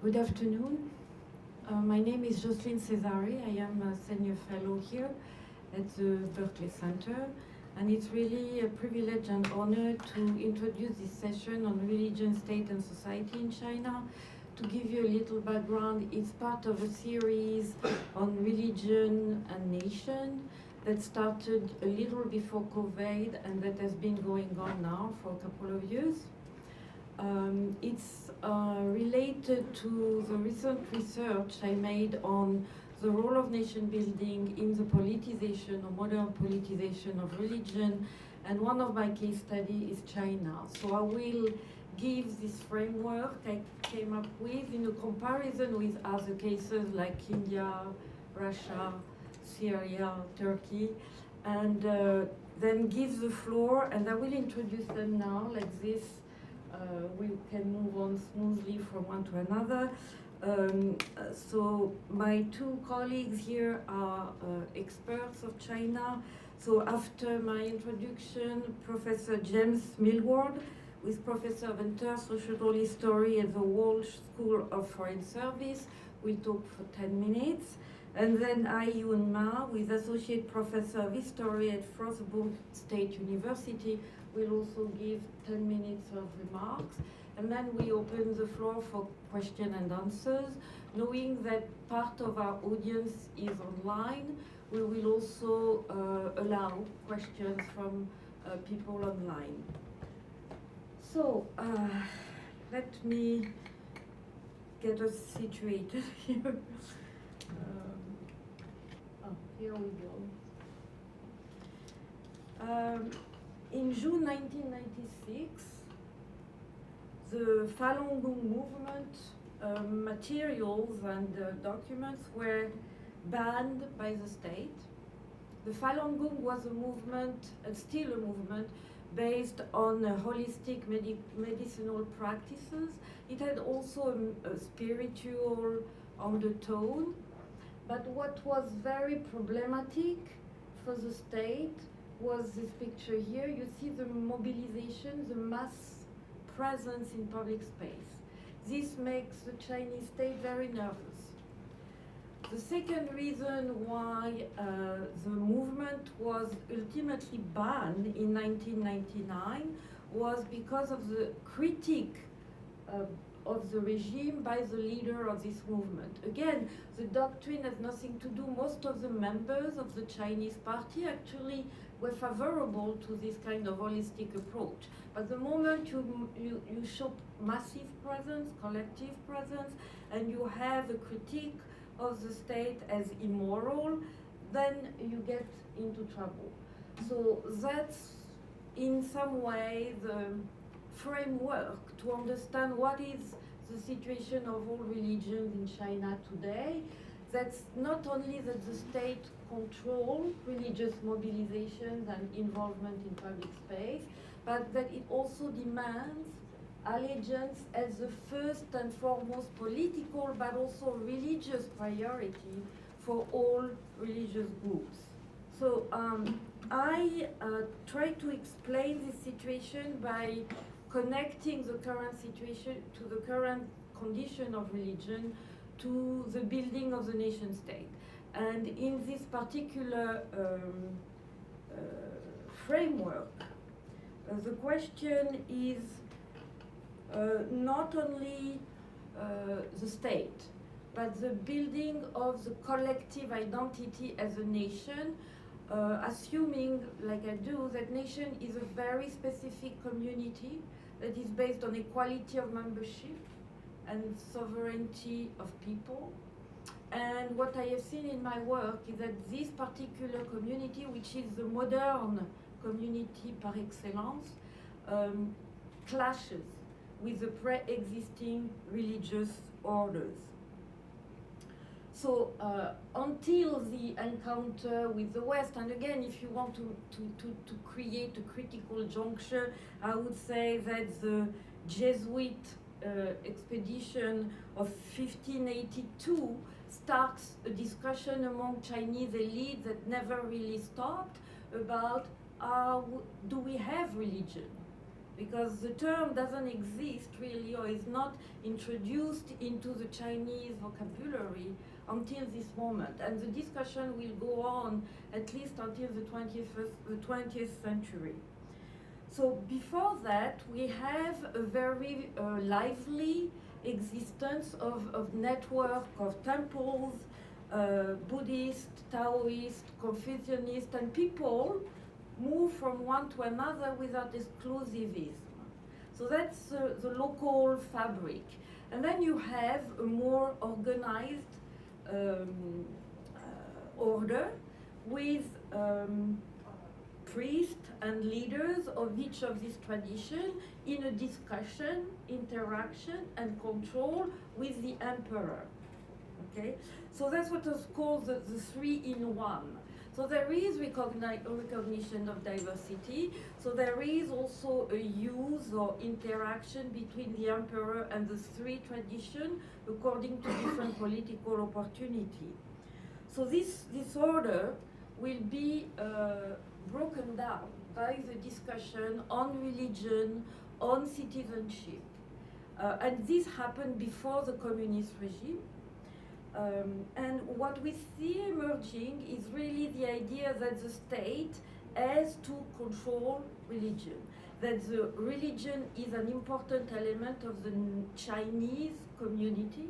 Good afternoon. My name is Jocelyne Cesari. I am a senior fellow here at the Berkley Center, and it's really a privilege and honor to introduce this session on religion, state, and society in China. To give you a little background, it's part of a series on religion and nation that started a little before COVID and that has been going on now for a couple of years. It's related to the recent research I made on the role of nation building in the politicization or modern politicization of religion, and one of my case studies is China. So I will give this framework I came up with in a comparison with other cases like India, Russia, Syria, Turkey, and then give the floor, and I will introduce them now like this. We can move on smoothly from one to another. So my two colleagues here are experts of China. So after my introduction, Professor James Millward, who is Professor of Inter-Social History at the Walsh School of Foreign Service, will talk for 10 minutes. And then Haiyung Ma, who is Associate Professor of History at Frostburg State University, will also give 10 minutes of remarks. And then we open the floor for questions and answers. Knowing that part of our audience is online, we will also allow questions from people online. So let me get us situated here. Here we go. In June 1996, the Falun Gong movement materials and documents were banned by the state. The Falun Gong was a movement, and still a movement, based on holistic medicinal practices. It had also a spiritual undertone. But what was very problematic for the state was this picture here. You see the mobilization, the mass presence in public space. This makes the Chinese state very nervous. The second reason why the movement was ultimately banned in 1999 was because of the critique of the regime by the leader of this movement. Again, the doctrine has nothing to do. Most of the members of the Chinese party actually were favorable to this kind of holistic approach. But the moment you show massive presence, collective presence, and you have a critique of the state as immoral, then you get into trouble. So that's in some way the framework to understand what is the situation of all religions in China today. That's not only that the state controls religious mobilizations and involvement in public space, but that it also demands allegiance as the first and foremost political but also religious priority for all religious groups. So I try to explain this situation by connecting the current situation to the current condition of religion to the building of the nation state. And in this particular framework, the question is not only the state, but the building of the collective identity as a nation, assuming, like I do, that nation is a very specific community that is based on equality of membership and sovereignty of people. And what I have seen in my work is that this particular community, which is the modern community par excellence, clashes with the pre-existing religious orders. So until the encounter with the West, and again, if you want to create a critical juncture, I would say that the Jesuit expedition of 1582 starts a discussion among Chinese elites that never really stopped about do we have religion? because the term doesn't exist really, or is not introduced into the Chinese vocabulary until this moment. And the discussion will go on at least until the 20th century. So before that, we have a very lively existence of network of temples, Buddhist, Taoist, Confucianist, and people move from one to another without exclusivism. So that's the local fabric. And then you have a more organized order with priests and leaders of each of these traditions in a discussion, interaction, and control with the emperor. Okay? So that's what is called the 3-in-1. So there is recognition of diversity. So there is also a use or interaction between the emperor and the three traditions according to different political opportunity. So this order will be broken down by the discussion on religion, on citizenship. And this happened before the communist regime. And what we see emerging is really the idea that the state has to control religion, that the religion is an important element of the Chinese community,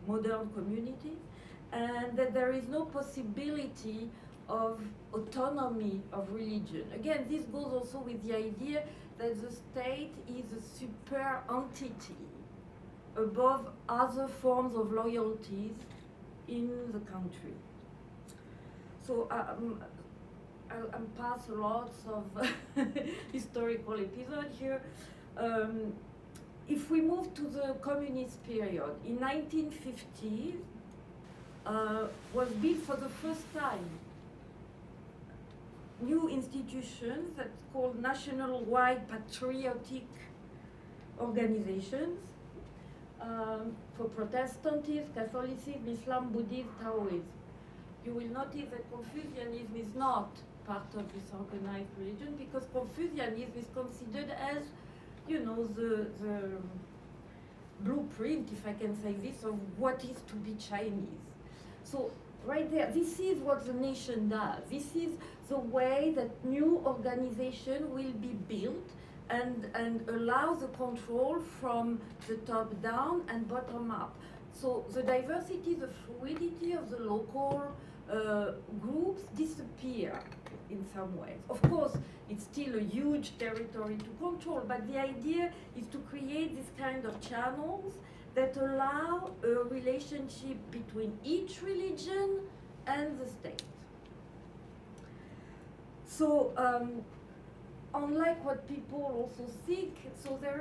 modern community, and that there is no possibility of autonomy of religion. Again, this goes also with the idea that the state is a super entity above other forms of loyalties in the country. So I'll pass lots of historical episodes here. If we move to the communist period, in 1950, was built for the first time new institutions that's called national-wide patriotic organizations for Protestantism, Catholicism, Islam, Buddhism, Taoism. You will notice that Confucianism is not part of this organized religion because Confucianism is considered as, you know, the blueprint, if I can say this, of what is to be Chinese. So right there, this is what the nation does. This is the way that new organization will be built and allow the control from the top down and bottom up. So the diversity, the fluidity of the local groups disappear in some ways. Of course, it's still a huge territory to control, but the idea is to create this kind of channels that allow a relationship between each religion and the state. So, unlike what people also think, so there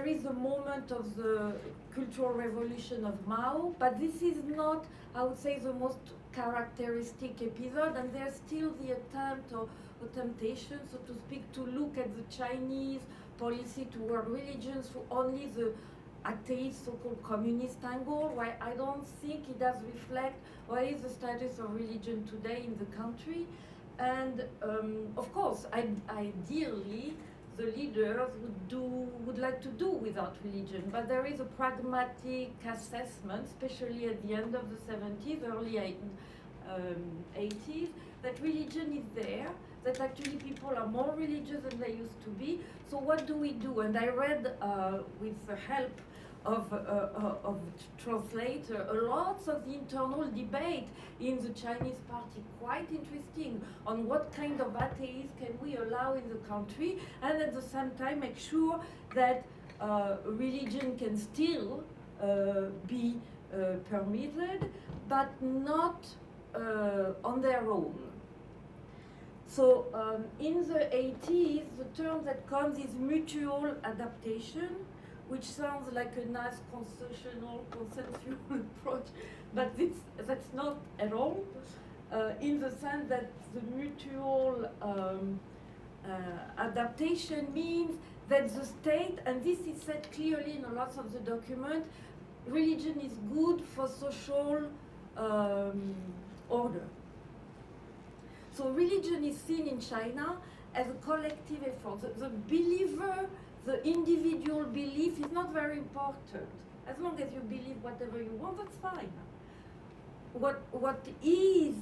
is a moment of the Cultural Revolution of Mao, but this is not, I would say, the most characteristic episode, and there's still the attempt or temptation, so to speak, to look at the Chinese policy toward religion through only the atheist, so-called communist angle, where I don't think it does reflect what is the status of religion today in the country. And of course, ideally, the leaders would like to do without religion, but there is a pragmatic assessment, especially at the end of the 70s, early 80s, that religion is there, that actually people are more religious than they used to be. So what do we do? And I read with the help of translator a lot of the internal debate in the Chinese party, quite interesting, on what kind of atheists can we allow in the country, and at the same time make sure that religion can still be permitted, but not on their own. So in the 80s, the term that comes is mutual adaptation, which sounds like a nice consensual approach, but that's not at all, in the sense that the mutual adaptation means that the state, and this is said clearly in a lot of the document, religion is good for social order. So religion is seen in China as a collective effort. The believer, the individual belief is not very important. As long as you believe whatever you want, that's fine. What is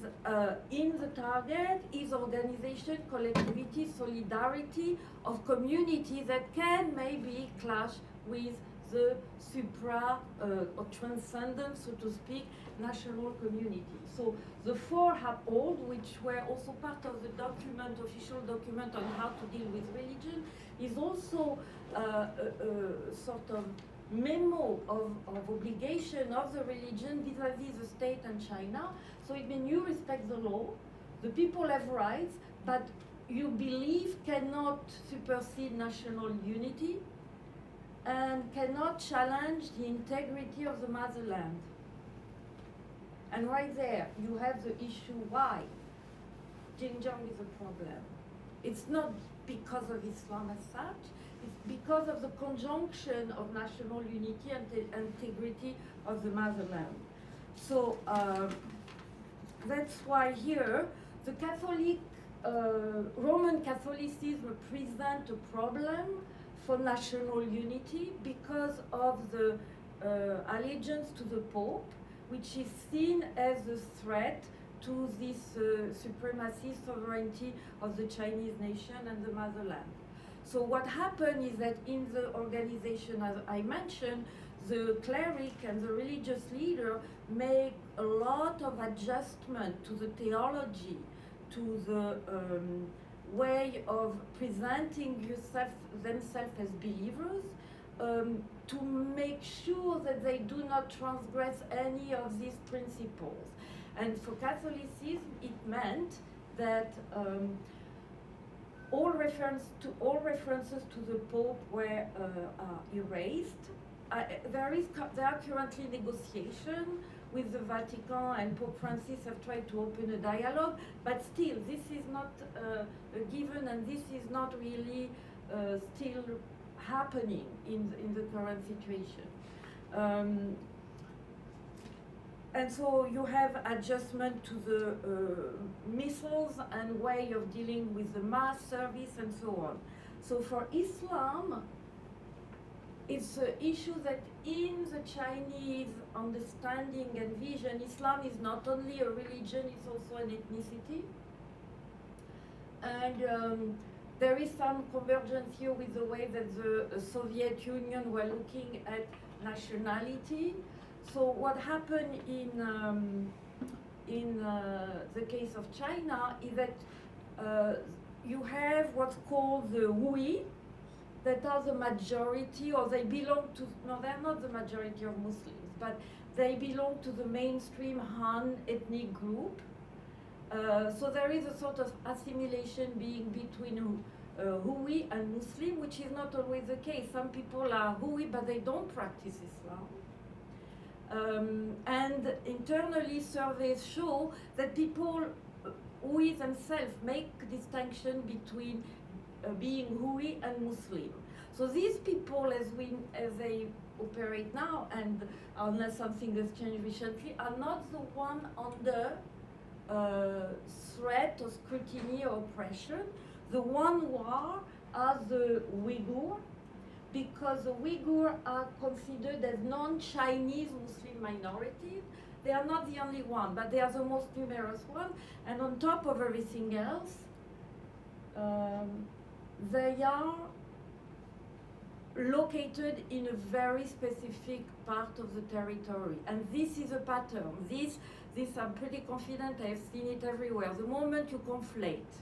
in the target is organization, collectivity, solidarity of community that can maybe clash with the supra or transcendent, so to speak, national community. So the four uphold, which were also part of the document, official document on how to deal with religion, is also a sort of memo of obligation of the religion vis-à-vis the state and China. So it means you respect the law, the people have rights, but your belief cannot supersede national unity and cannot challenge the integrity of the motherland. And right there, you have the issue why Xinjiang is a problem. It's not because of Islam as such, it's because of the conjunction of national unity and the integrity of the motherland. So that's why here, the Catholic, Roman Catholicism presents a problem for national unity because of the allegiance to the Pope, which is seen as a threat to this supremacy, sovereignty of the Chinese nation and the motherland. So what happened is that in the organization, as I mentioned, the cleric and the religious leader make a lot of adjustment to the theology, to the way of presenting themselves as believers, to make sure that they do not transgress any of these principles. And for Catholicism, it meant that all references to the Pope were erased. There are currently negotiations with the Vatican, and Pope Francis have tried to open a dialogue, but still, this is not a given, and this is not really still happening in the current situation. And so you have adjustment to the missiles and way of dealing with the mass service and so on. So for Islam, it's an issue that in the Chinese understanding and vision, Islam is not only a religion, it's also an ethnicity. And there is some convergence here with the way that the Soviet Union were looking at nationality. So what happened in the case of China is that you have what's called the Hui, that are the majority, or they belong to, no, they're not the majority of Muslims, but they belong to the mainstream Han ethnic group. So there is a sort of assimilation being between Hui and Muslim, which is not always the case. Some people are Hui, but they don't practice Islam. And internally, surveys show that people Hui themselves make distinction between being Hui and Muslim. So these people, as they operate now, and unless something has changed recently, are not the one under threat or scrutiny or oppression. The one who are the Uyghur, because the Uyghur are considered as non-Chinese Muslim minorities. They are not the only one, but they are the most numerous one. And on top of everything else, they are located in a very specific part of the territory. And this is a pattern. This I'm pretty confident, I've seen it everywhere. The moment you conflate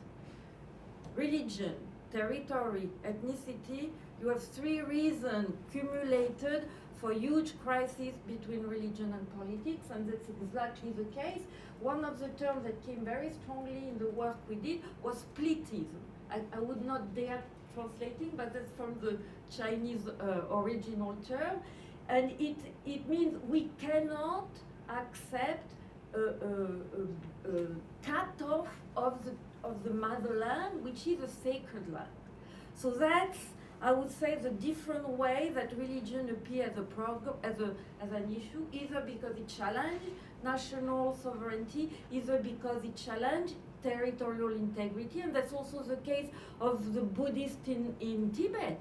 religion, territory, ethnicity, you have three reasons cumulated for huge crisis between religion and politics, and that's exactly the case. One of the terms that came very strongly in the work we did was splitism. I would not dare translating, but that's from the Chinese original term, and it means we cannot accept a cut-off of the motherland, which is a sacred land. So that's, I would say, the different way that religion appears as an issue, either because it challenges national sovereignty, either because it challenges territorial integrity, and that's also the case of the Buddhists in Tibet.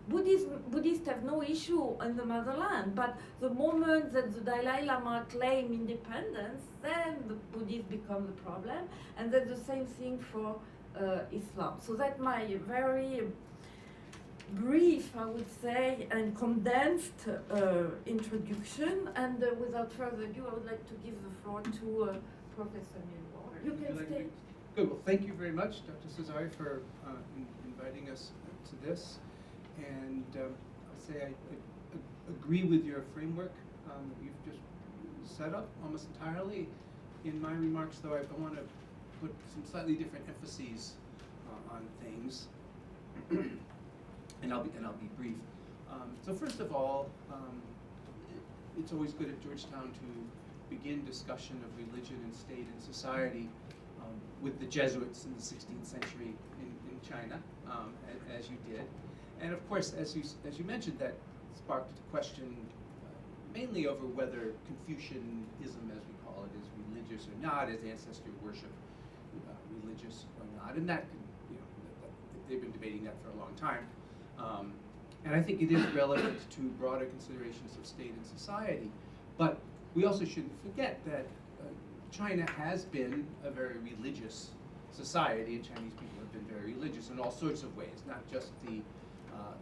Buddhists have no issue in the motherland, but the moment that the Dalai Lama claim independence, then the Buddhists become the problem, and that's the same thing for Islam. So that's my very brief, I would say, and condensed introduction, and without further ado, I would like to give the floor to Professor Millward. You can stay. Good. Well, thank you very much, Dr. Cesari, for inviting us to this. And I'll say I agree with your framework that you've just set up almost entirely. In my remarks, though, I want to put some slightly different emphases on things, and I'll be brief. So first of all, it's always good at Georgetown to begin discussion of religion and state and society with the Jesuits in the 16th century in China, as you did. And of course, as you mentioned, that sparked a question mainly over whether Confucianism, as we call it, is religious or not, is ancestor worship religious or not, and that, they've been debating that for a long time. And I think it is relevant to broader considerations of state and society. But we also shouldn't forget that China has been a very religious society, and Chinese people have been very religious in all sorts of ways, not just the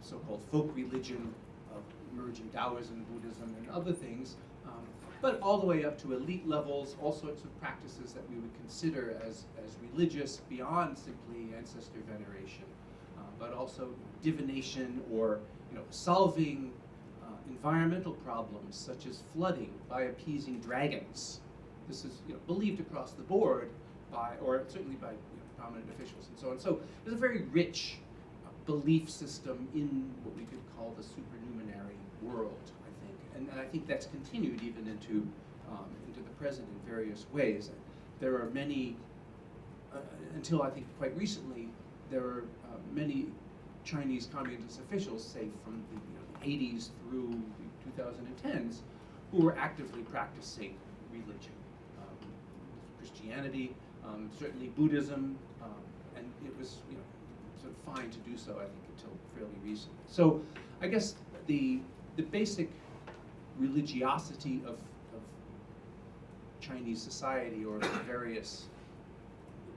so-called folk religion of emerging Taoism, Buddhism, and other things, but all the way up to elite levels, all sorts of practices that we would consider as religious beyond simply ancestor veneration, but also divination or solving environmental problems such as flooding by appeasing dragons. This is believed across the board by, or certainly by prominent officials and so on. So there's a very rich belief system in what we could call the supernumerary world, I think, and I think that's continued even into the present in various ways. There are many, until I think quite recently, there are many Chinese communist officials, say from the 80s through the 2010s, who were actively practicing religion, Christianity, certainly Buddhism, and it was sort of fine to do so, I think, until fairly recently. So I guess the basic religiosity of Chinese society, or the various,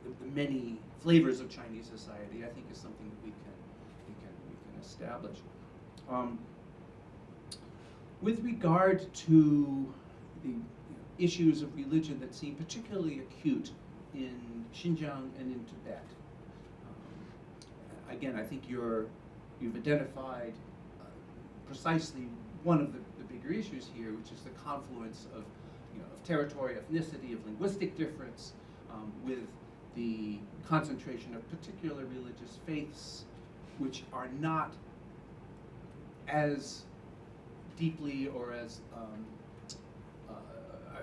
the many flavors of Chinese society, I think is something that we can establish. With regard to the issues of religion that seem particularly acute in Xinjiang and in Tibet, again, I think you've identified precisely one of the bigger issues here, which is the confluence of territory, ethnicity, of linguistic difference, with the concentration of particular religious faiths, which are not as deeply or as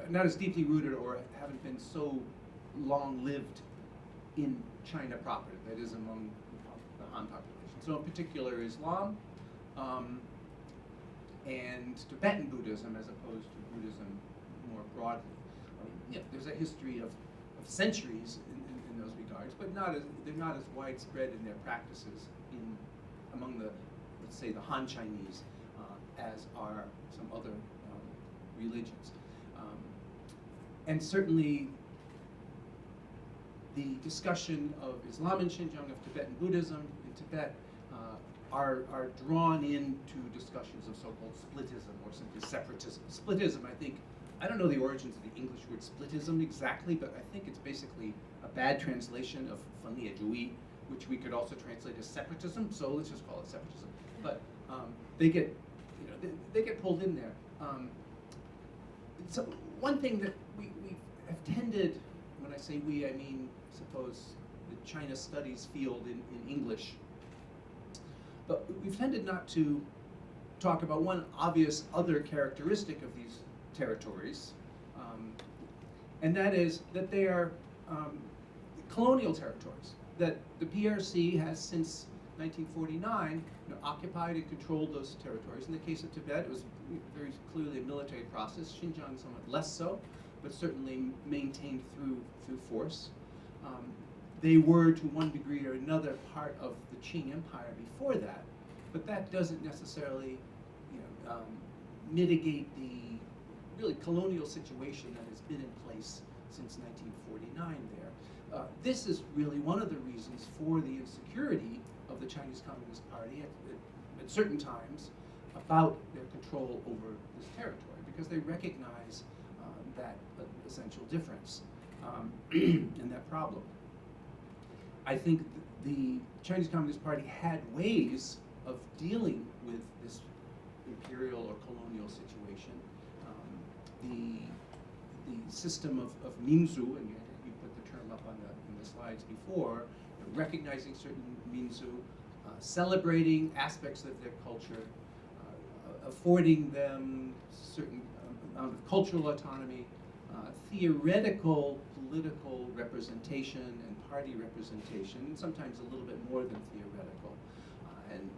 not as deeply rooted, or haven't been so long-lived in China proper, that is, among the Han population. So in particular, Islam and Tibetan Buddhism, as opposed to Buddhism more broadly. I mean, there's a history of centuries in those regards, but they're not as widespread in their practices among the, let's say, the Han Chinese as are some other religions. And certainly the discussion of Islam in Xinjiang, of Tibetan Buddhism in Tibet, are drawn into discussions of so-called splitism, or simply separatism. Splitism, I don't know the origins of the English word splitism exactly, but I think it's basically a bad translation of fanliajui, which we could also translate as separatism, so let's just call it separatism. But they get pulled in there. So one thing that we have tended, when I say we, I mean, suppose, the China studies field in English, but we've tended not to talk about one obvious other characteristic of these territories, and that is that they are colonial territories, that the PRC has since 1949 occupied and controlled those territories. In the case of Tibet, it was very clearly a military process. Xinjiang somewhat less so, but certainly maintained through force. They were, to one degree or another, part of the Qing Empire before that, but that doesn't necessarily, mitigate the really colonial situation that has been in place since 1949 there. This is really one of the reasons for the insecurity of the Chinese Communist Party at certain times about their control over this territory, because they recognize that essential difference and that problem. I think the Chinese Communist Party had ways of dealing with this imperial or colonial situation. The system of minzu, and you put the term up on the slides before, recognizing certain minzu, celebrating aspects of their culture, affording them certain amount of cultural autonomy, theoretical political representation and party representation, and sometimes a little bit more than theoretical. And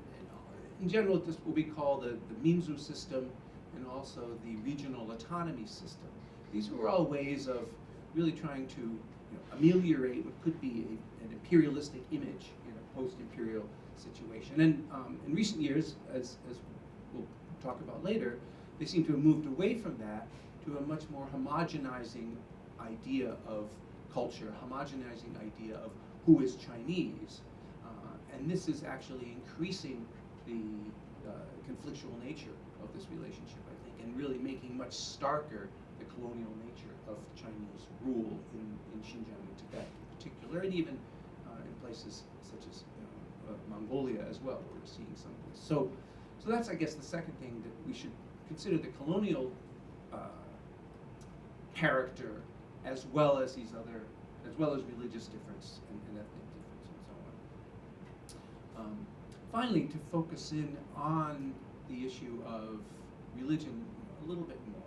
in general, this will be called the minzu system and also the regional autonomy system. These were all ways of really trying to ameliorate what could be an imperialistic image in a post-imperial situation. And in recent years, as we'll talk about later, they seem to have moved away from that to a much more homogenizing idea of culture, homogenizing idea of who is Chinese. And this is actually increasing the conflictual nature of this relationship, I think, and really making much starker the colonial nature of Chinese rule in Xinjiang and Tibet in particular, and even in places such as Mongolia as well, where we're seeing some of this. So that's, I guess, the second thing, that we should consider the colonial character as well as these other, as well as religious difference and ethnic difference and so on. Finally, to focus in on the issue of religion a little bit more.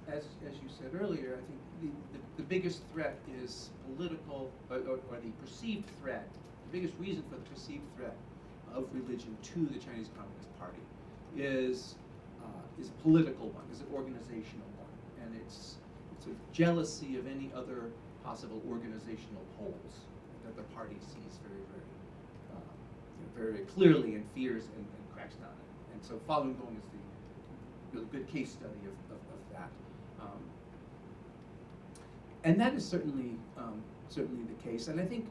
As you said earlier, I think the biggest threat is political, or the perceived threat, the biggest reason for the perceived threat of religion to the Chinese Communist Party is a political one, is an organizational one, and it's a jealousy of any other possible organizational holes that the party sees very clearly and fears and cracks down on. And so Falun Gong is the really good case study of that. And that is certainly the case. And I think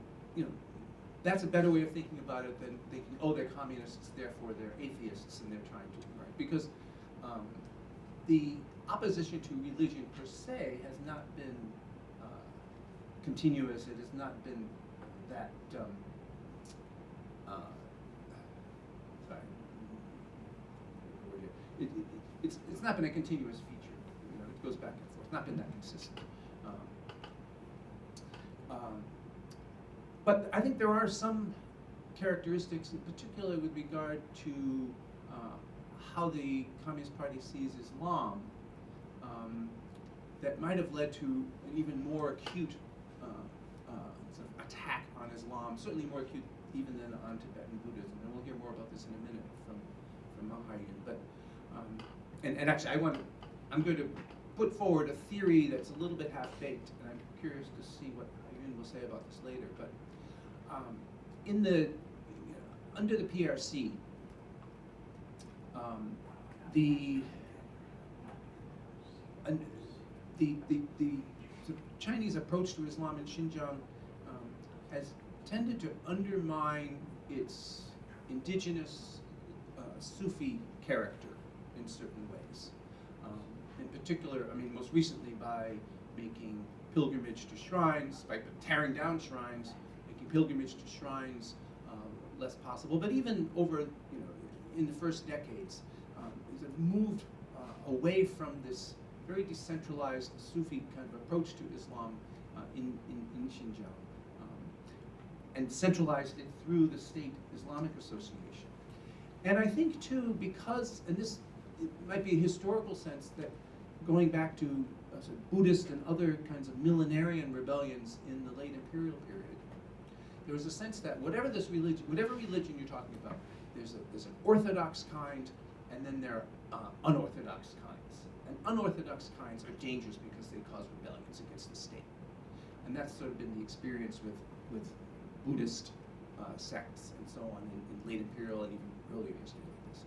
that's a better way of thinking about it than thinking, oh, they're communists, therefore they're atheists, and they're trying to, right? Because the opposition to religion per se has not been continuous. It has not been that. It's not been a continuous feature. It goes back and forth. It's not been that consistent. But I think there are some characteristics, in particular with regard to how the Communist Party sees Islam, that might have led to an even more acute sort of attack on Islam, certainly more acute even than on Tibetan Buddhism. And we'll hear more about this in a minute from Haiyung. But and actually, I'm going to put forward a theory that's a little bit half-baked, and I'm curious to see what Haiyung will say about this later. But under the PRC, the Chinese approach to Islam in Xinjiang has tended to undermine its indigenous Sufi character in certain ways. In particular, I mean, most recently by making pilgrimage to shrines, by tearing down shrines, making pilgrimage to shrines less possible. But even over, in the first decades, it moved away from this very decentralized Sufi kind of approach to Islam in Xinjiang, and centralized it through the State Islamic Association. And I think too, because, and this might be a historical sense, that going back to Buddhist and other kinds of millenarian rebellions in the late imperial period, there was a sense that whatever religion you're talking about, there's an orthodox kind, and then there are unorthodox kinds. And unorthodox kinds are dangerous because they cause rebellions against the state. And that's sort of been the experience with Buddhist sects and so on in late Imperial and even earlier history like this.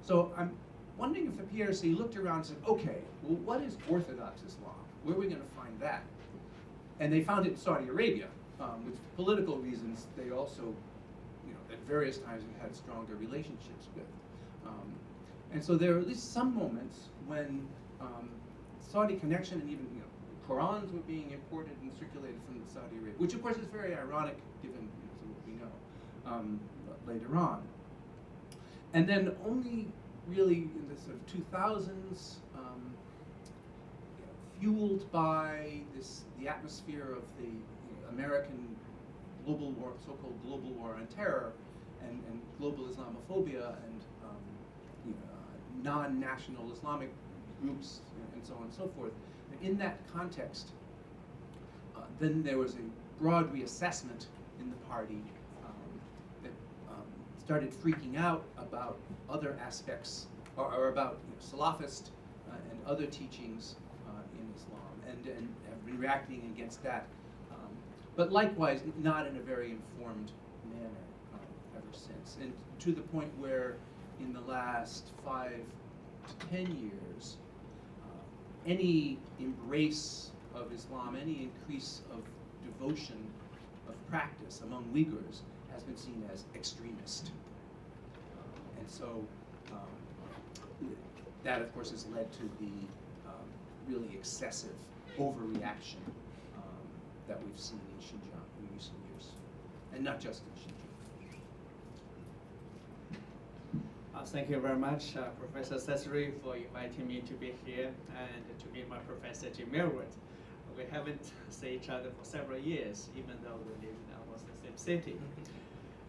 So I'm wondering if the PRC looked around and said, okay, well, what is Orthodox Islam? Where are we going to find that? And they found it in Saudi Arabia. With political reasons, they also, at various times have had stronger relationships with. And so there are at least some moments when Saudi connection and even Qurans were being imported and circulated from Saudi Arabia, which of course is very ironic given what we know later on. And then only really in the sort of 2000s, fueled by the atmosphere of the American global war, so-called global war on terror, and global Islamophobia, and non-national Islamic groups, and so on and so forth. In that context, then there was a broad reassessment in the party that started freaking out about other aspects, or about Salafist and other teachings in Islam, and have been reacting against that. But likewise, not in a very informed manner ever since. And to the point where in the last 5 to 10 years, any embrace of Islam, any increase of devotion, of practice among Uyghurs has been seen as extremist. And so that, of course, has led to the really excessive overreaction that we've seen in Xinjiang in recent years, and not just in Xinjiang. Thank you very much, Professor Cesari, for inviting me to be here and to meet my professor, Millward. We haven't seen each other for several years, even though we live in almost the same city.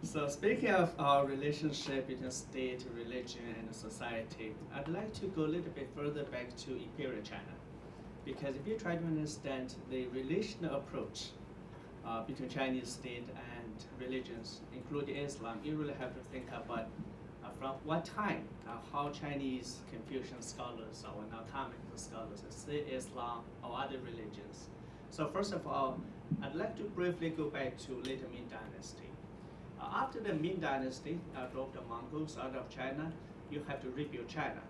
So speaking of our relationship between state, religion, and society, I'd like to go a little bit further back to Imperial China. Because if you try to understand the relational approach between Chinese state and religions, including Islam, you really have to think about from what time, how Chinese Confucian scholars or Atomic scholars see Islam or other religions. So first of all, I'd like to briefly go back to later Ming Dynasty. After the Ming Dynasty drove the Mongols out of China, you have to rebuild China.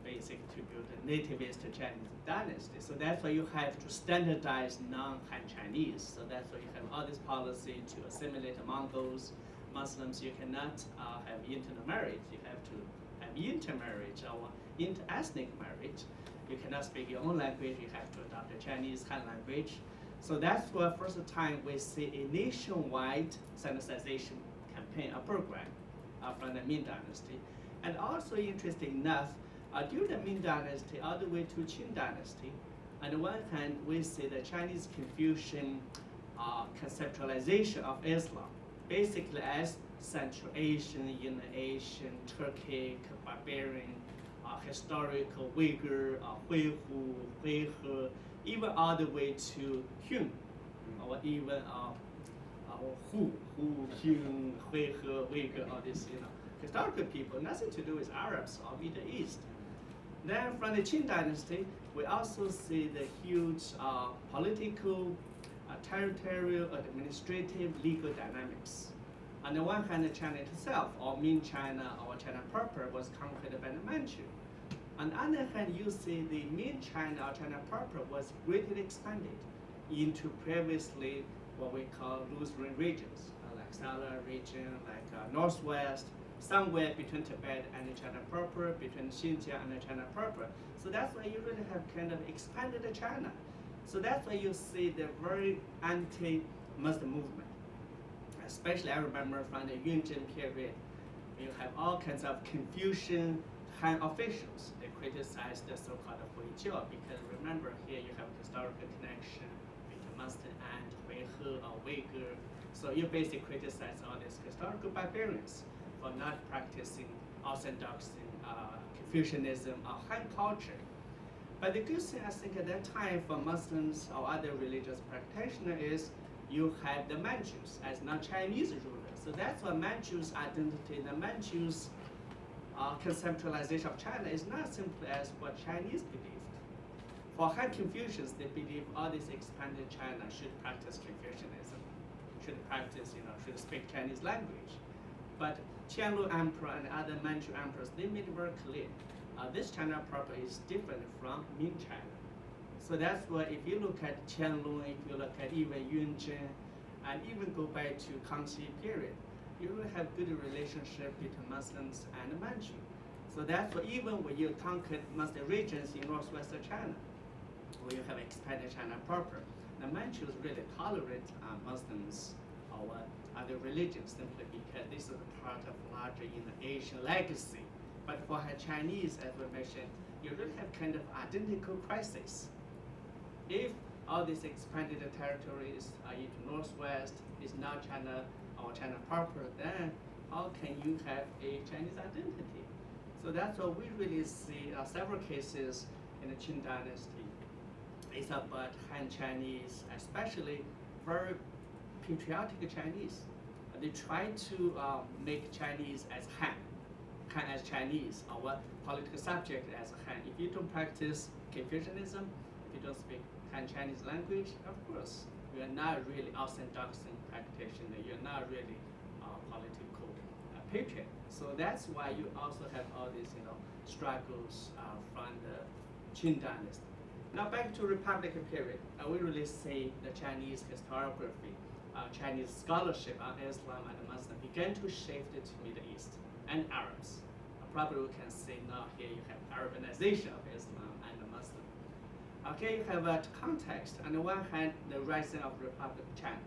Basically to build a nativist Chinese dynasty. So that's why you have to standardize non-Han Chinese. So that's why you have all this policy to assimilate the Mongols. Muslims, you cannot have intermarriage. You have to have intermarriage or inter-ethnic marriage. You cannot speak your own language. You have to adopt the Chinese Han language. So that's the first time we see a nationwide standardization campaign or program from the Ming Dynasty. And also interesting enough, during the Ming Dynasty all the way to Qing Dynasty, on the one hand, we see the Chinese Confucian conceptualization of Islam, basically as Central Asian, Indo-Asian, Turkic, barbarian, historical Uyghur, Huihu, Huihe, even all the way to Hun, or even Hu, Hun, Huihe, Uyghur, all these, historical people, nothing to do with Arabs or Middle East. Then from the Qing Dynasty, we also see the huge political, territorial, administrative, legal dynamics. On the one hand, China itself, or Ming China, or China proper, was conquered by the Manchu. On the other hand, you see the Ming China, or China proper, was greatly expanded into previously what we call Lutheran regions, like Sala region, like Northwest, somewhere between Tibet and China proper, between Xinjiang and China proper. So that's why you really have kind of expanded China. So that's why you see the very anti-Muslim movement. Especially I remember from the Yunzhen period, you have all kinds of Confucian Han officials. They criticized the so-called Huijiao, because remember here you have a historical connection between Muslim and Huihe or Uyghur. So you basically criticize all these historical barbarians for not practicing orthodox Confucianism or Han culture. But the good thing I think at that time for Muslims or other religious practitioners is you have the Manchus as non-Chinese rulers. So that's what Manchus' identity, the Manchus conceptualization of China is not simply as what Chinese believed. For Han Confucians, they believe all this expanded China should practice Confucianism, should speak Chinese language. But Qianlu Emperor and other Manchu emperors, they made it very clear. This China proper is different from Ming China. So that's why if you look at Qianlu, if you look at even Yunzhen, and even go back to Kangxi period, you will have good relationship between Muslims and Manchu. So that's why even when you conquered Muslim regions in northwestern China, where you have expanded China proper, the Manchus really tolerate Muslims or other religions simply because this is part of larger Asian legacy. But for Chinese, as we mentioned, you really have kind of identical crisis. If all these expanded territories into northwest is not China or China proper, then how can you have a Chinese identity? So that's what we really see several cases in the Qing dynasty. It's about Han Chinese, especially very patriotic Chinese. They try to make Chinese as Han as Chinese, or political subject as Han. If you don't practice Confucianism, if you don't speak Han Chinese language, of course, you are not really orthodox practitioner. You're not really political patriot. So that's why you also have all these, struggles from the Qing dynasty. Now back to Republican period, we really see the Chinese historiography, Chinese scholarship on Islam and Muslim began to shift to Middle East and Arabs. Probably we can say now here you have Arabization of Islam and Muslim. Okay, you have a context. On the one hand, the rising of Republic of China.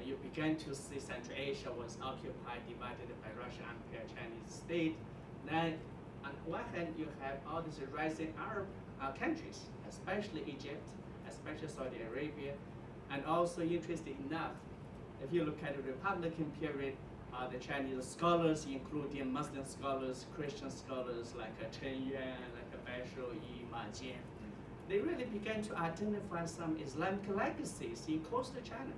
You began to see Central Asia was occupied, divided by Russian Empire, Chinese state. Then, on one hand, you have all these rising Arab countries, especially Egypt, especially Saudi Arabia, and also interesting enough, if you look at the Republican period, the Chinese scholars, including Muslim scholars, Christian scholars like Chen Yuan, like Bai Shouyi, Ma Jian, they really began to identify some Islamic legacies in coastal China,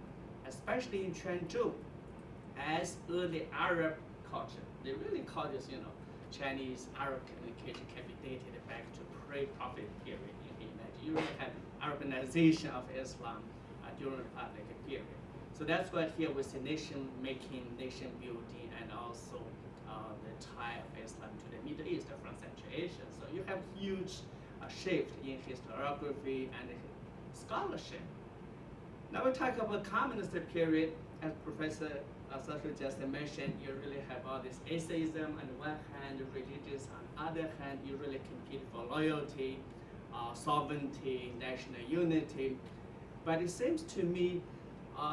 especially in Quanzhou, as early Arab culture. They really call this, Chinese Arab communication can be dated back to pre-Prophet period. You can imagine. You really have Arabization of Islam during the Republican period. So that's what here we see nation making, nation building, and also the tie of Islam to the Middle East from Central Asia. So you have huge shift in historiography and scholarship. Now we talk about communist period, as Professor Cesari just mentioned. You really have all this atheism on one hand, religious on other hand. You really compete for loyalty, sovereignty, national unity. But it seems to me,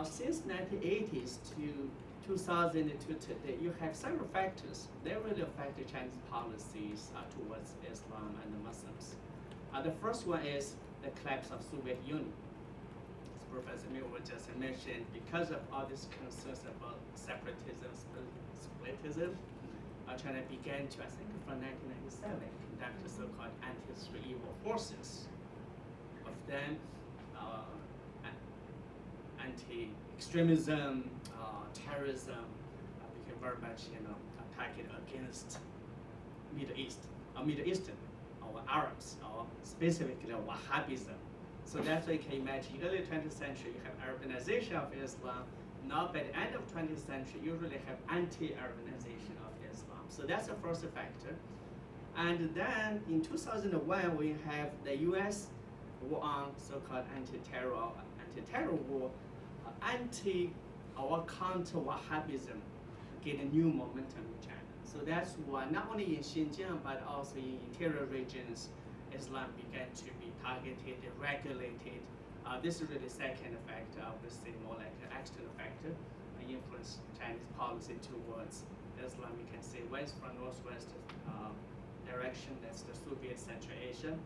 since 1980s to 2000 to today, you have several factors that really affect the Chinese policies towards Islam and the Muslims. The first one is the collapse of Soviet Union. As Professor Millward just mentioned, because of all these concerns about separatism, splitism, China began to, I think from 1997, conduct the so-called anti-three evil forces. Of them, anti-extremism, terrorism became very much, targeted against Middle Eastern, or Arabs, or specifically Wahhabism. So that's why you can imagine, early 20th century, you have Arabization of Islam. Now, by the end of 20th century, you really have anti-Arabization of Islam. So that's the first factor. And then in 2001, we have the U.S. war on so-called anti-terror war, or counter-Wahhabism gain a new momentum in China. So that's why not only in Xinjiang, but also in interior regions, Islam began to be targeted, regulated. This is really the second factor, I would say more like an external factor, influence Chinese policy towards Islam. You can say west from northwest direction, that's the Soviet Central Asia.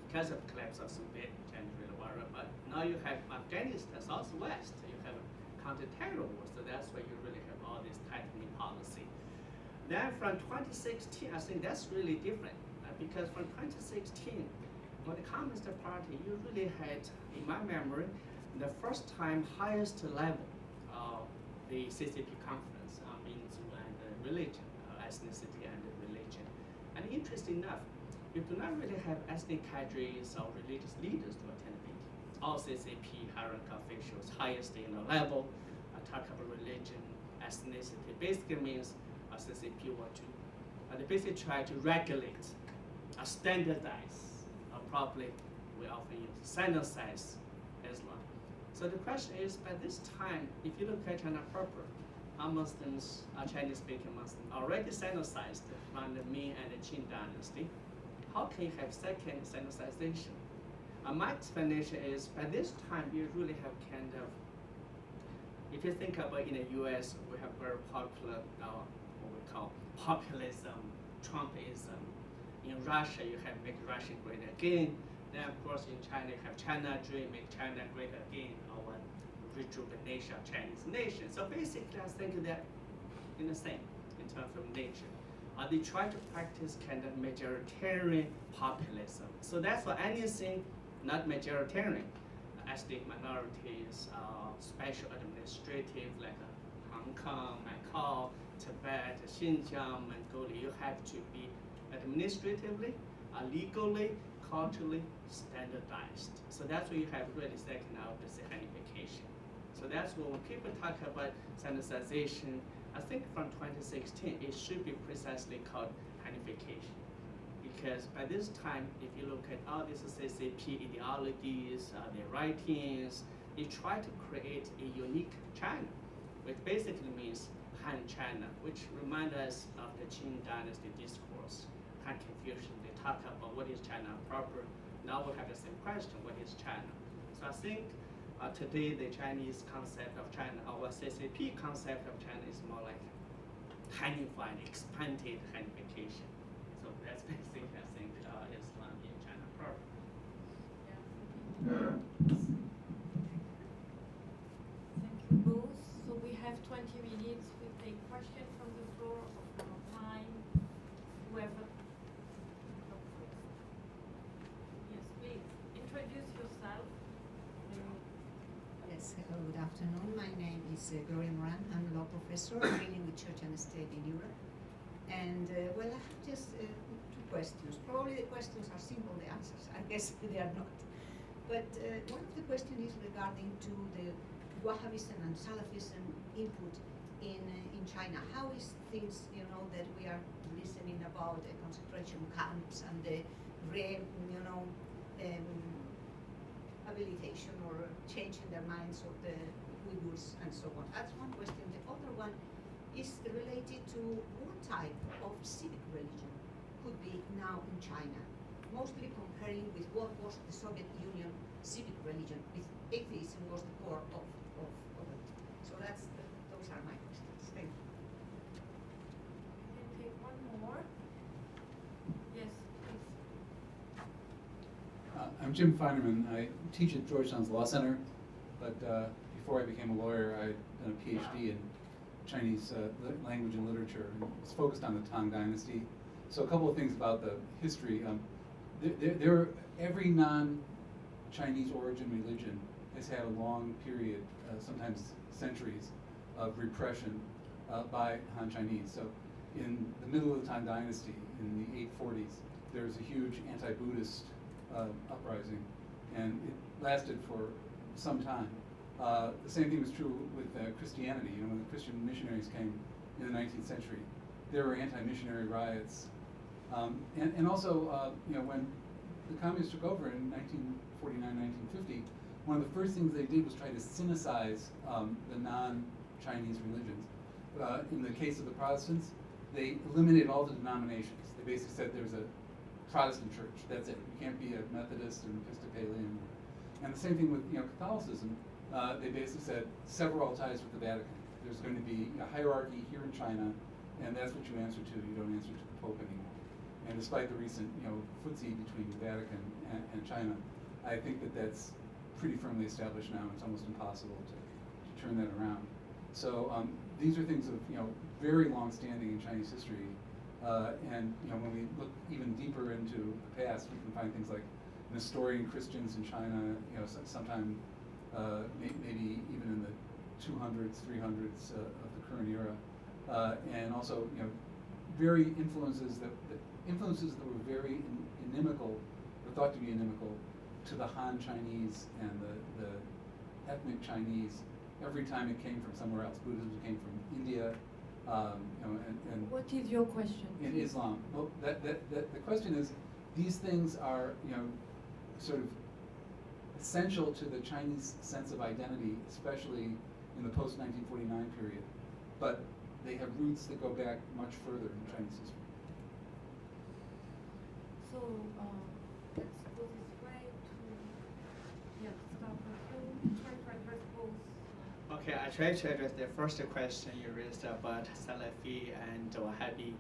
Because of the collapse of Soviet, China really worried. But now you have Afghanistan, southwest, you have counter-terror war, so that's why you really have all this tightening policy. Then from 2016, I think that's really different, because from 2016, for the Communist Party, you really had, in my memory, the first time highest level of the CCP conference on Minzu and religion, ethnicity and religion. interesting enough, you do not really have ethnic cadres or religious leaders to attend the meeting. All CCP hierarchical officials, highest in the level, talk about religion, ethnicity. Basically means CCP want to, they basically try to regulate, standardize, or probably we often use standardize Islam. So the question is, by this time, if you look at China proper, Muslims, Chinese-speaking Muslims, already standardized from the Ming and the Qing dynasty. How can you have second standardization? My explanation is, by this time, you really have kind of, if you think about in the US, we have very popular, what we call populism, Trumpism. In Russia, you have Make Russia Great Again. Then, of course, in China, you have China Dream, Make China Great Again, or rejuvenation of Chinese nation. So basically, I think they're in the same in terms of nature. They try to practice kind of majoritarian populism. So that's for anything not majoritarian, ethnic minorities, special administrative like Hong Kong, Macau, Tibet, Xinjiang, Mongolia, you have to be administratively, legally, culturally standardized. So that's where you have really second out the signification. So that's when people talk about standardization, I think from 2016, it should be precisely called unification. Because by this time, if you look at all these CCP ideologies, their writings, they try to create a unique China, which basically means Han China, which reminds us of the Qing Dynasty discourse, Han Confucian. They talk about what is China proper. Now we have the same question, what is China? So I think today the Chinese concept of China, our CCP concept of China is more like Hanified, expanded Hanification. So that's basically, I think, Islam in China proper. Yeah. Thank you both. So we have 20 minutes. We take questions from the floor of our time. Whoever. Yes, please. Introduce yourself. Yes, hello, good afternoon. My name is Gloria Moran. I'm a law professor dealing with church and state in Europe. And well, I have just two questions. Probably the questions are simple, the answers. I guess they are not. But one of the questions is regarding to the Wahhabism and Salafism input in China. How is things, that we are listening about the concentration camps and the habilitation or changing their minds of the Uyghurs and so on. That's one question. The other one is related to what type of civic religion could be now in China, mostly comparing with what was the Soviet Union civic religion, with atheism was the core of it. So those are my questions. Thank you. We can take one more. Yes, please. I'm Jim Feinerman. I teach at Georgetown's Law Center, but before I became a lawyer, I'd done a PhD in Chinese language and literature, and was focused on the Tang Dynasty. So a couple of things about the history. Every non-Chinese origin religion has had a long period, sometimes centuries, of repression by Han Chinese. So in the middle of the Tang Dynasty, in the 840s, there was a huge anti-Buddhist uprising, and it lasted for some time. The same thing was true with Christianity. When the Christian missionaries came in the 19th century, there were anti-missionary riots. And also, when the communists took over in 1949, 1950, one of the first things they did was try to Sinicize the non-Chinese religions. In the case of the Protestants, they eliminated all the denominations. They basically said there's a Protestant church, that's it. You can't be a Methodist or an Episcopalian. And the same thing with Catholicism. They basically said, sever all ties with the Vatican. There's going to be a hierarchy here in China, and that's what you answer to. You don't answer to the Pope anymore. And despite the recent, footsie between the Vatican and China, I think that that's pretty firmly established now. It's almost impossible to turn that around. So these are things of, very long-standing in Chinese history. And when we look even deeper into the past, we can find things like Nestorian Christians in China, sometime maybe even in the 200s, 300s of the current era, and also very influences that influences that were very inimical, or thought to be inimical, to the Han Chinese and the ethnic Chinese every time it came from somewhere else. Buddhism came from India, and What is your question? in Islam. Well, the question is, these things are, sort of essential to the Chinese sense of identity, especially in the post-1949 period, but they have roots that go back much further in Chinese history. So let's go this way to start with you. Try to address both. Okay, I try to address the first question you raised about Salafi and Wahhabi.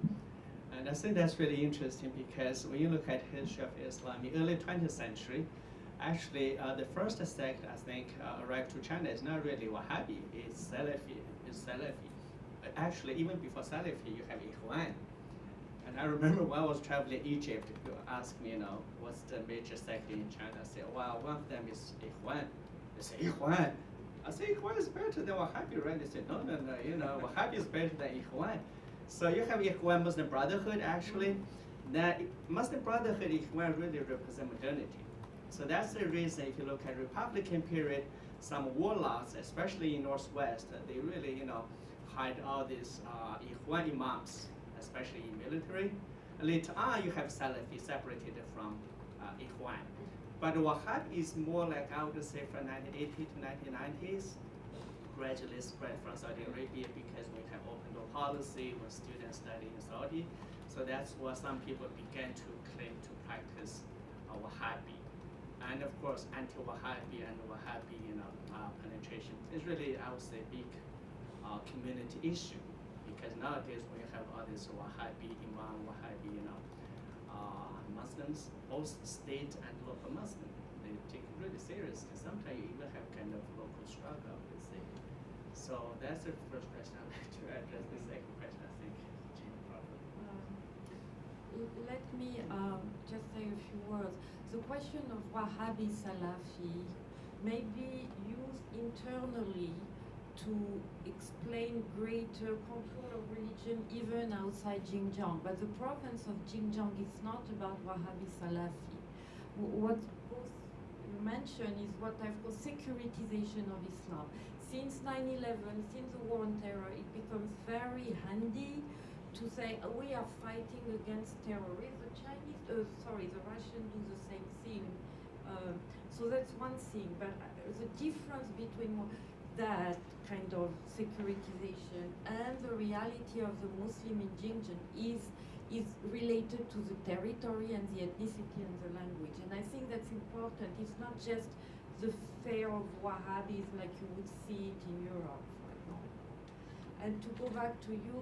And I think that's really interesting because when you look at history of Islam, in the early 20th century, actually the first sect I think arrived to China is not really Wahhabi, it's Salafi. Actually, even before Salafi, you have Ikhwan. And I remember when I was traveling Egypt, you asked me, what's the major sect in China? I said, well, one of them is Ikhwan. They say, Ikhwan? I said, Ikhwan is better than Wahhabi, right? They said, no, Wahhabi is better than Ikhwan. So you have Ikhwan Muslim Brotherhood, actually. Now, Muslim Brotherhood, Ikhwan really represent modernity. So that's the reason, if you look at Republican period, some warlords, especially in Northwest, they really, hide all these Ikhwan imams, especially in military. And later on, you have Salafi separated from Ikhwan. But Wahhabi is more like, I would say, from 1980 to 1990s, gradually spread from Saudi Arabia because we have open door policy when students study in Saudi. So that's where some people began to claim to practice Wahhabi. And of course, anti-Wahhabi and Wahhabi, penetration is really, I would say, big community issue. Because nowadays when you have all these Wahhabi imam, Wahhabi, Muslims, both state and local Muslim, they take it really seriously. Sometimes you even have kind of local struggle with it. So that's the first question I'd like to address. The second question, I think, Jean probably. Let me just say a few words. The question of Wahhabi Salafi may be used internally to explain greater control of religion even outside Xinjiang. But the province of Xinjiang is not about Wahhabi Salafi. What both you mentioned is what I've called securitization of Islam. Since 9/11, since the war on terror, it becomes very handy to say we are fighting against terrorists. The Russians do the same thing. So that's one thing. But the difference between that kind of securitization and the reality of the Muslim in Xinjiang is related to the territory and the ethnicity and the language. And I think that's important. It's not just the fear of Wahhabis like you would see it in Europe, for example. And to go back to you,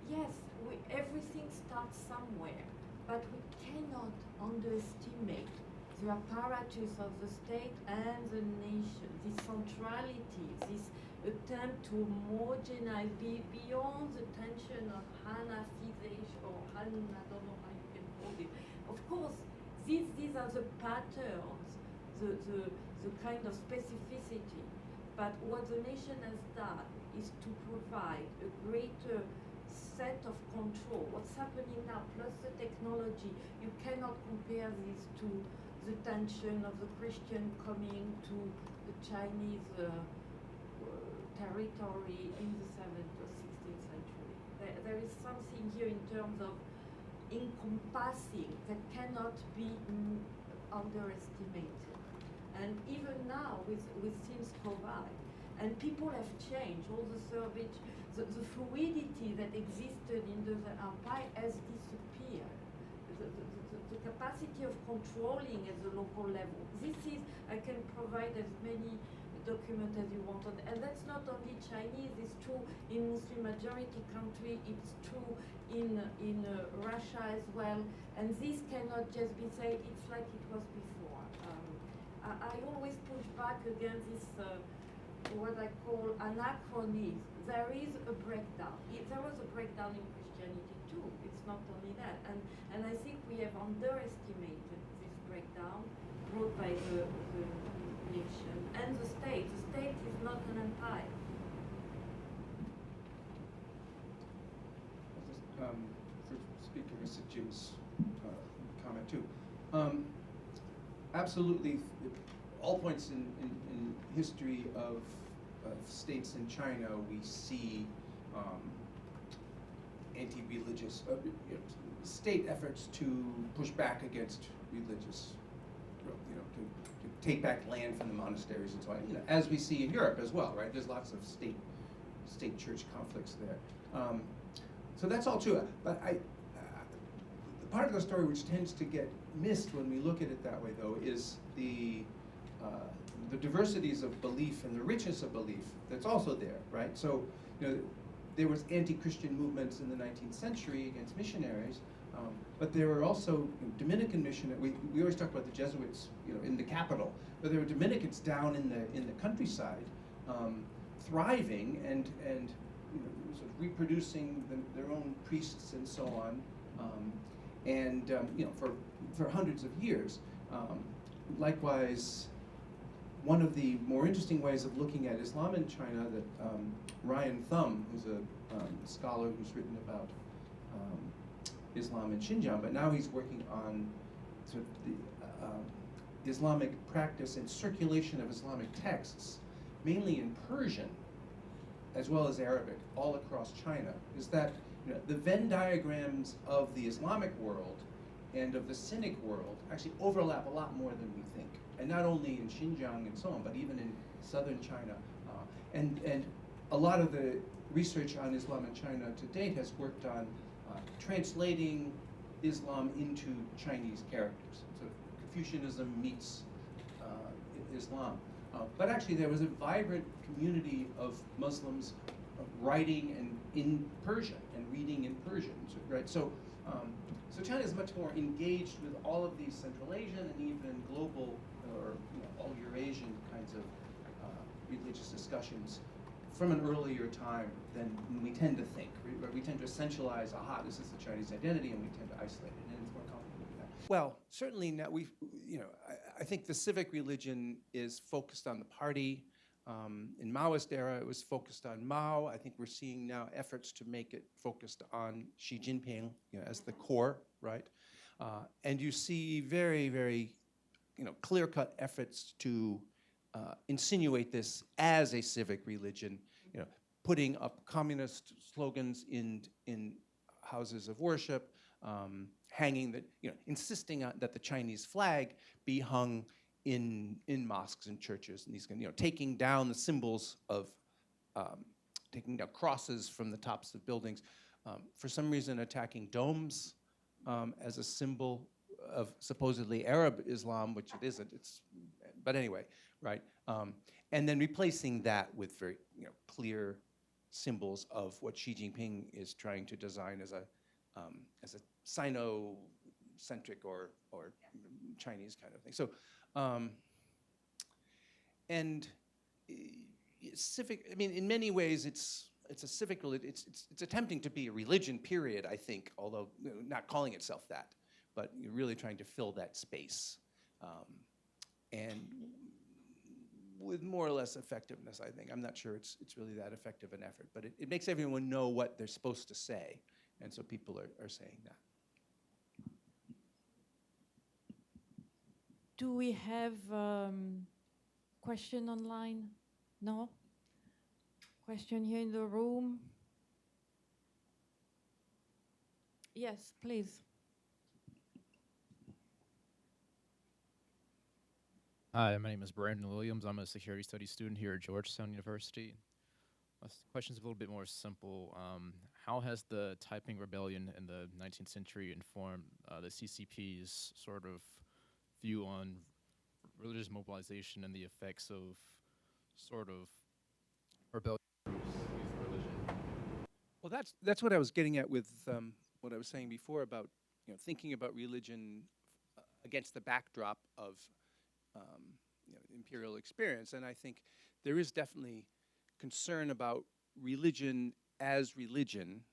yes, everything starts somewhere, but we cannot underestimate the apparatus of the state and the nation, this centrality, this attempt to homogenize beyond the tension of Hanafization or Han, I don't know how you can call it. Of course, these are the patterns, the kind of specificity. But what the nation has done is to provide a greater set of control. What's happening now, plus the technology, you cannot compare this to the tension of the Christian coming to the Chinese territory in the 7th or 16th century. There is something here in terms of encompassing that cannot be underestimated. And even now, since COVID, and people have changed, all the service, the fluidity that existed in the empire has disappeared. The capacity of controlling at the local level. This is, I can provide as many documents as you want, and that's not only Chinese, it's true in Muslim majority country, it's true in Russia as well, and this cannot just be said, it's like it was before. I always push back against this, what I call anachronism. There is a breakdown. There was a breakdown in Christianity too. It's not only that. And I think we have underestimated this breakdown brought by the nation and the state. The state is not an empire. I'll just first speak to Professor Jim's comment too. Absolutely, all points in history of states in China, we see anti-religious state efforts to push back against religious, to take back land from the monasteries and so on. As we see in Europe as well, right? There's lots of state-church conflicts there. So that's all true. But the part of the story which tends to get missed when we look at it that way, though, is the diversities of belief and the richness of belief that's also there, right? So, there was anti-Christian movements in the 19th century against missionaries, but there were also Dominican missionaries. We always talk about the Jesuits, in the capital, but there were Dominicans down in the countryside, thriving and sort of reproducing their own priests and so on, for hundreds of years. Likewise, one of the more interesting ways of looking at Islam in China that Ryan Thum, who's a scholar who's written about Islam in Xinjiang, but now he's working on sort of the Islamic practice and circulation of Islamic texts, mainly in Persian, as well as Arabic, all across China, is that the Venn diagrams of the Islamic world and of the Sinic world actually overlap a lot more than we think. And not only in Xinjiang and so on, but even in southern China. And a lot of the research on Islam in China to date has worked on translating Islam into Chinese characters. So Confucianism meets Islam. But actually there was a vibrant community of Muslims writing and in Persian and reading in Persian, right? So China is much more engaged with all of these Central Asian and even global or all Eurasian kinds of religious discussions from an earlier time than we tend to think. We tend to essentialize, this is the Chinese identity, and we tend to isolate it, and it's more complicated than that. Well, certainly now I think the civic religion is focused on the party. In Maoist era, it was focused on Mao. I think we're seeing now efforts to make it focused on Xi Jinping as the core, right? And you see very, very clear-cut efforts to insinuate this as a civic religion, putting up communist slogans in houses of worship, hanging that, insisting on that the Chinese flag be hung in mosques and churches, and these, taking down the symbols of, taking down crosses from the tops of buildings, for some reason attacking domes as a symbol of supposedly Arab Islam, which it isn't. But anyway, right? And then replacing that with very clear symbols of what Xi Jinping is trying to design as a Sino-centric or Chinese kind of thing. So, and civic. I mean, in many ways, it's a civic. It's attempting to be a religion. Period. I think, although not calling itself that, but you're really trying to fill that space, and with more or less effectiveness. I think. I'm not sure it's really that effective an effort, but it makes everyone know what they're supposed to say, and so people are saying that. Do we have question online? No? Question here in the room? Yes, please. Hi, my name is Brandon Williams. I'm a security studies student here at Georgetown University. The question's a little bit more simple. How has the Taiping Rebellion in the 19th century informed the CCP's sort of view on religious mobilization and the effects of sort of rebellion groups with religion? Well, that's what I was getting at with what I was saying before about thinking about religion against the backdrop of imperial experience, and I think there is definitely concern about religion as religion,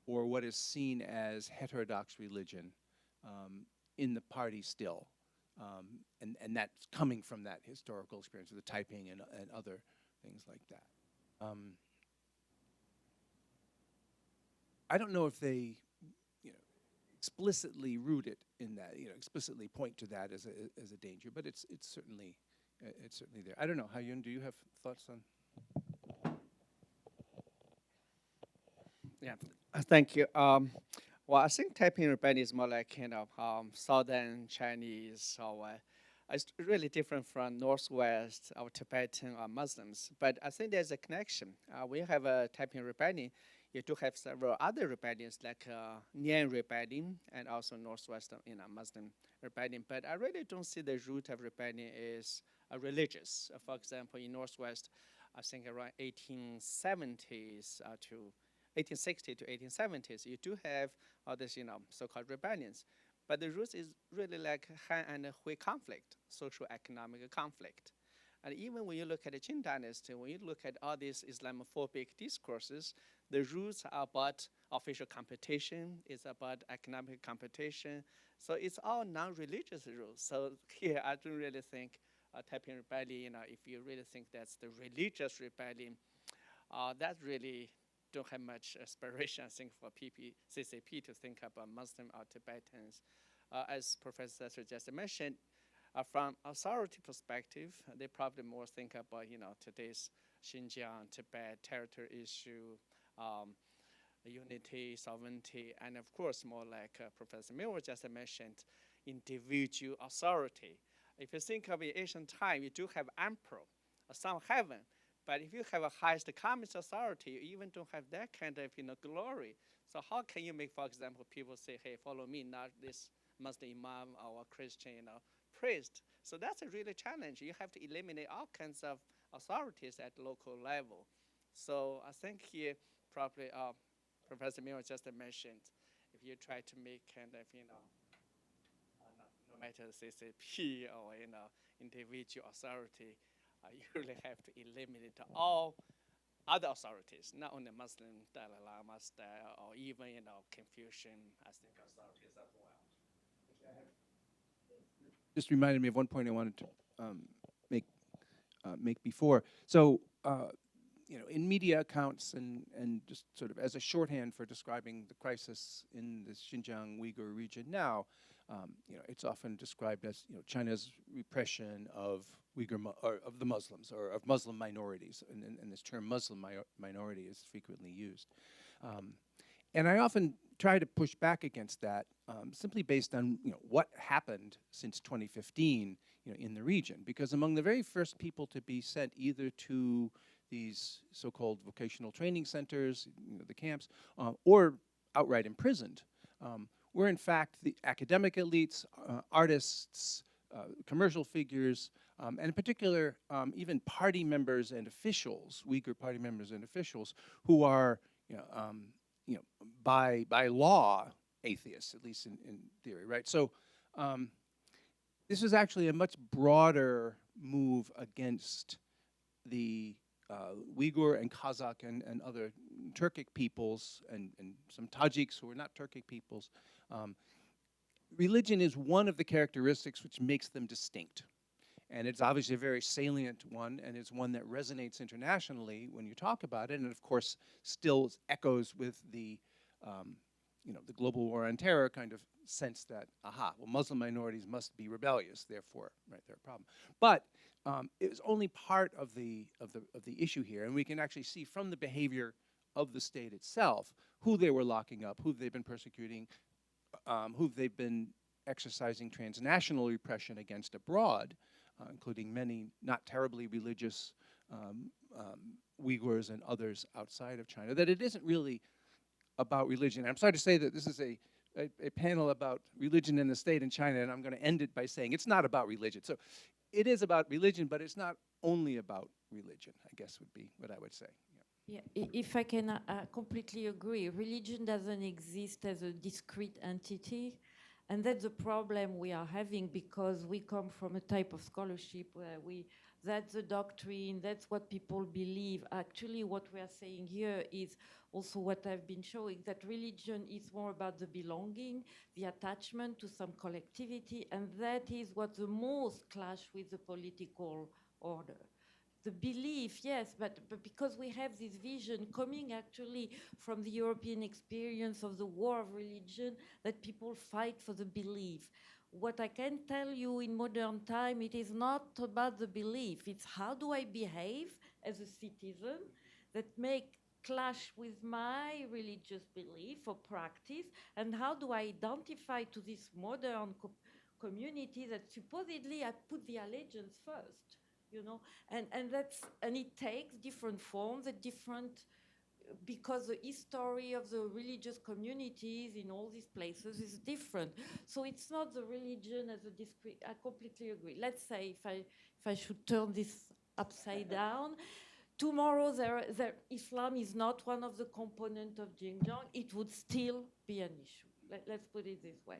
or what is seen as heterodox religion in the party still, and that's coming from that historical experience of the Taiping and other things like that. I don't know if they, explicitly root it in that, explicitly point to that as a danger. But it's certainly there. I don't know, Haiyung, do you have thoughts on? Yeah, thank you. Well, I think Taiping rebellion is more like southern Chinese, or it's really different from northwest or Tibetan or Muslims. But I think there's a connection. We have a Taiping rebellion. You do have several other rebellions like Nian rebellion and also northwestern Muslim rebellion. But I really don't see the root of rebellion is religious. For example, in northwest, I think around 1870s to 1860 to 1870s, you do have all this, so-called rebellions. But the root is really like Han and Hui conflict, social-economic conflict. And even when you look at the Qing dynasty, when you look at all these Islamophobic discourses, the roots are about official competition, it's about economic competition. So it's all non-religious rules. So here, I don't really think Taiping rebellion, if you really think that's the religious rebellion, that really don't have much aspiration, I think, for CCP to think about Muslim or Tibetans. As Professor Cesari just mentioned, from authority perspective, they probably more think about, today's Xinjiang, Tibet territory issue, unity, sovereignty, and of course, more like Professor Millward just mentioned, individual authority. If you think of the ancient time, you do have emperor, some heaven, but if you have a highest communist authority, you even don't have that kind of glory. So how can you make, for example, people say, hey, follow me, not this Muslim imam or Christian priest? So that's a really challenge. You have to eliminate all kinds of authorities at local level. So I think here probably Professor Millward just mentioned, if you try to make kind of, no matter CCP or individual authority, you really have to eliminate all other authorities, not only Muslim Dalai Lama style or even Confucian, I think, authorities as well. Just reminded me of one point I wanted to make before. So, in media accounts and just sort of as a shorthand for describing the crisis in the Xinjiang Uyghur region now, it's often described as China's repression of or of the Muslims or of Muslim minorities, and this term Muslim minority is frequently used. And I often try to push back against that, simply based on what happened since 2015, in the region. Because among the very first people to be sent either to these so-called vocational training centers, the camps, or outright imprisoned, were in fact the academic elites, artists, commercial figures, and in particular, even party members and officials, Uyghur party members and officials, who are, by law, atheists, at least in theory, right? So this is actually a much broader move against the Uyghur and Kazakh and other Turkic peoples and some Tajiks who are not Turkic peoples. Religion is one of the characteristics which makes them distinct. And it's obviously a very salient one, and it's one that resonates internationally when you talk about it, and of course still echoes with the global war on terror kind of sense that, well, Muslim minorities must be rebellious, therefore, right, they're a problem. But it was only part of the issue here, and we can actually see from the behavior of the state itself who they were locking up, who they've been persecuting, who they've been exercising transnational repression against abroad, including many not terribly religious Uyghurs and others outside of China, that it isn't really about religion. And I'm sorry to say that this is a panel about religion in the state in China, and I'm going to end it by saying it's not about religion. So it is about religion, but it's not only about religion, I guess would be what I would say. Yeah, if I can completely agree, religion doesn't exist as a discrete entity, and that's the problem we are having because we come from a type of scholarship where that's the doctrine, that's what people believe. Actually, what we are saying here is also what I've been showing, that religion is more about the belonging, the attachment to some collectivity, and that is what the most clash with the political order. The belief, yes, but because we have this vision coming actually from the European experience of the war of religion, that people fight for the belief. What I can tell you in modern time, it is not about the belief. It's how do I behave as a citizen that make clash with my religious belief or practice, and how do I identify to this modern community that supposedly I put the allegiance first, you know, and it takes different forms at different, because the history of the religious communities in all these places is different. So it's not the religion as a discrete. I completely agree. Let's say if I should turn this upside down, tomorrow Islam is not one of the components of Xinjiang, it would still be an issue. Let's put it this way.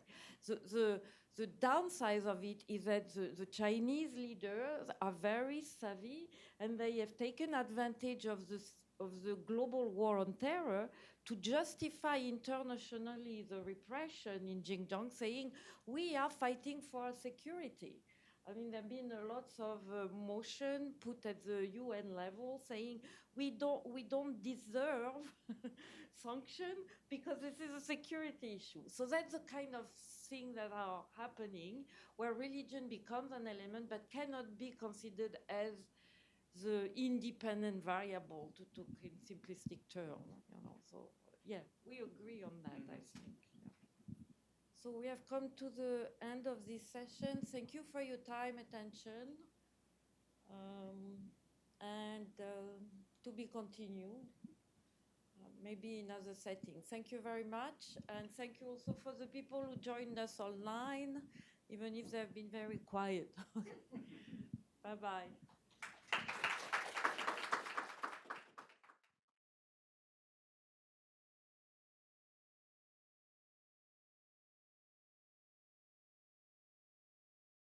The downside of it is that the Chinese leaders are very savvy, and they have taken advantage of the global war on terror to justify internationally the repression in Xinjiang, saying we are fighting for our security. I mean, there have been lots of motion put at the UN level saying we don't deserve sanction because this is a security issue. So that's the kind of thing that are happening, where religion becomes an element but cannot be considered as the independent variable, to talk in simplistic terms. You know, so yeah, we agree on that, I think. So we have come to the end of this session. Thank you for your time, attention, and to be continued, maybe in other settings. Thank you very much, and thank you also for the people who joined us online, even if they have been very quiet. Bye-bye.